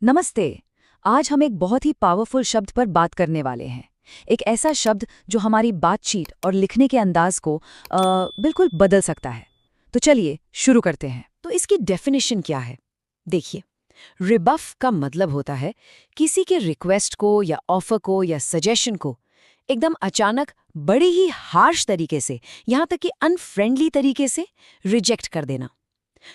नमस्ते। आज हम एक बहुत ही पावरफुल शब्द पर बात करने वाले हैं। एक ऐसा शब्द जो हमारी बातचीत और लिखने के अंदाज को बिल्कुल बदल सकता है। तो चलिए शुरू करते हैं। तो इसकी डेफिनेशन क्या है? देखिए, रिबफ का मतलब होता है किसी के रिक्वेस्ट को या ऑफर को या सजेशन को एकदम अचानक बड़े ही हार्श तरीके से, यहाँ तक कि अनफ्रेंडली तरीके से रिजेक्ट कर देना।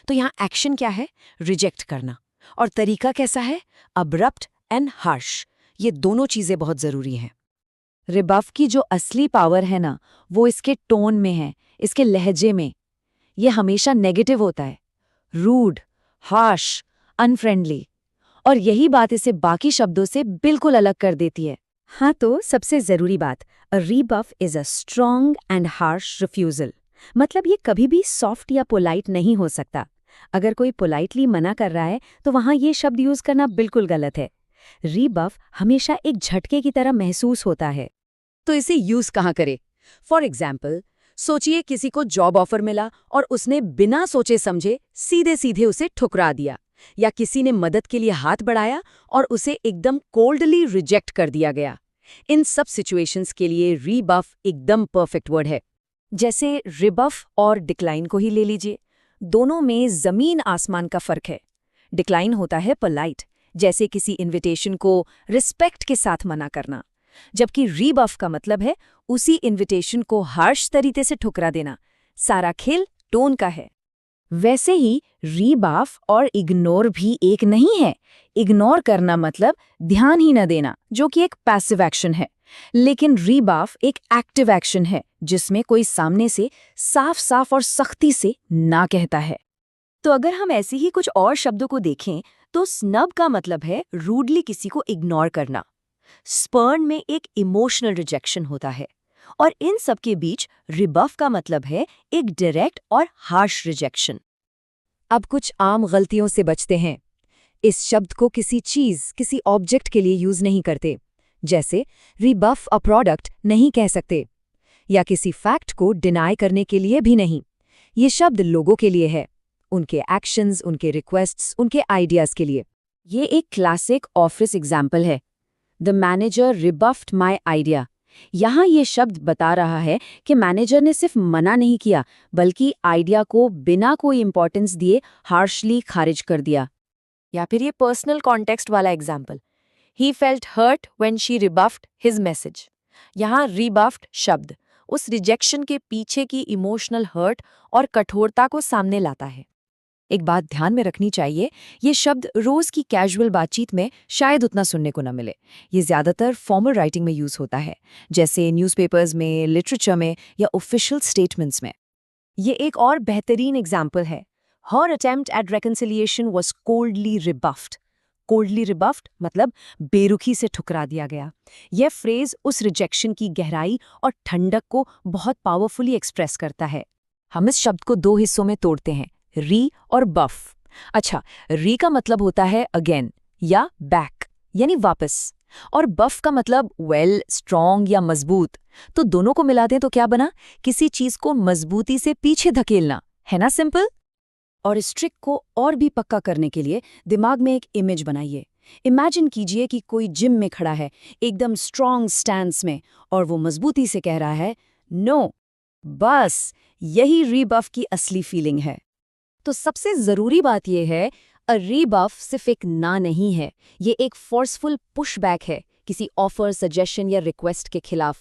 तो यहाँ एक्शन क्या है? रिजेक्ट करना। और तरीका कैसा है? Abrupt and harsh. ये दोनों चीजें बहुत जरूरी हैं। रिबफ की जो असली पावर है ना, वो इसके टोन में है, इसके लहजे में। ये हमेशा नेगेटिव होता है, रूड, हार्श, अनफ्रेंडली। और यही बात इसे बाकी शब्दों से बिल्कुल अलग कर देती है। हाँ, तो सबसे जरूरी बात, a rebuff is a strong and harsh refusal. मतलब ये कभी भी सॉफ्ट या पोलाइट नहीं हो सकता। अगर कोई पोलाइटली मना कर रहा है तो वहाँ ये शब्द यूज करना बिल्कुल गलत है। रीबफ हमेशा एक झटके की तरह महसूस होता है। तो इसे यूज कहाँ करें? फॉर एग्जाम्पल, सोचिए किसी को जॉब ऑफर मिला और उसने बिना सोचे समझे सीधे सीधे उसे ठुकरा दिया, या किसी ने मदद के लिए हाथ बढ़ाया और उसे एकदम कोल्डली रिजेक्ट कर दिया गया। इन सब सिचुएशंस के लिए रीबफ एकदम परफेक्ट वर्ड है। जैसे रिबफ और डिक्लाइन को ही ले लीजिए, दोनों में जमीन आसमान का फर्क है। डिक्लाइन होता है पोलाइट, जैसे किसी इनविटेशन को रिस्पेक्ट के साथ मना करना, जबकि रीबफ का मतलब है उसी इनविटेशन को हार्श तरीके से ठुकरा देना। सारा खेल टोन का है। वैसे ही रीबफ और इग्नोर भी एक नहीं है। इग्नोर करना मतलब ध्यान ही न देना, जो कि एक पैसिव एक्शन है। लेकिन रीबफ एक एक्टिव एक्शन है, जिसमें कोई सामने से साफ साफ और सख्ती से ना कहता है। तो अगर हम ऐसे ही कुछ और शब्दों को देखें, तो स्नब का मतलब है रूडली किसी को इग्नोर करना। स्पर्न में एक इमोशनल रिजेक्शन होता है। और इन सब के बीच रिबफ का मतलब है एक डायरेक्ट और हार्श रिजेक्शन। अब कुछ आम गलतियों से बचते हैं। इस शब्द को किसी चीज, किसी ऑब्जेक्ट के लिए यूज नहीं करते। जैसे रिबफ अ प्रोडक्ट नहीं कह सकते, या किसी फैक्ट को डिनाई करने के लिए भी नहीं। ये शब्द लोगों के लिए है, उनके एक्शंस, उनके रिक्वेस्ट्स, उनके आइडियाज के लिए। ये एक क्लासिक ऑफिस एग्जाम्पल है। The manager rebuffed my idea. यहाँ ये शब्द बता रहा है कि मैनेजर ने सिर्फ मना नहीं किया, बल्कि आइडिया को बिना कोई इंपॉर्टेंस दिए हार्शली खारिज कर दिया। या फिर ये पर्सनल कॉन्टेक्स्ट वाला example, he felt hurt when she rebuffed his message. यहाँ रिबफ्ड शब्द उस रिजेक्शन के पीछे की इमोशनल हर्ट और कठोरता को सामने लाता है। एक बात ध्यान में रखनी चाहिए, ये शब्द रोज की कैजुअल बातचीत में शायद उतना सुनने को न मिले। ये ज्यादातर फॉर्मल राइटिंग में यूज होता है, जैसे न्यूज़पेपर्स में, लिटरेचर में या ऑफिशियल स्टेटमेंट्स में। ये एक और बेहतरीन एग्जाम्पल है। हर attempt at reconciliation was coldly rebuffed. Coldly rebuffed मतलब बेरुखी से ठुकरा दिया गया। यह फ्रेज उस रिजेक्शन की गहराई और ठंडक को बहुत पावरफुली एक्सप्रेस करता है। हम इस शब्द को दो हिस्सों में तोड़ते हैं, री और बफ। अच्छा, री का मतलब होता है अगेन या बैक, यानी वापस। और बफ का मतलब स्ट्रॉन्ग या मजबूत। तो दोनों को मिला दें तो क्या बना? किसी चीज को मजबूती से पीछे धकेलना, है ना सिंपल? और इस ट्रिक को और भी पक्का करने के लिए दिमाग में एक इमेज बनाइए। इमेजिन कीजिए कि कोई जिम में खड़ा है, एकदम स्ट्रॉन्ग स्टैंस में, और वो मजबूती से कह रहा है नो। बस यही रीबफ की असली फीलिंग है। तो सबसे जरूरी बात यह है, अ रीबफ सिर्फ एक ना नहीं है, ये एक फोर्सफुल पुशबैक है किसी ऑफर, सजेशन या रिक्वेस्ट के खिलाफ।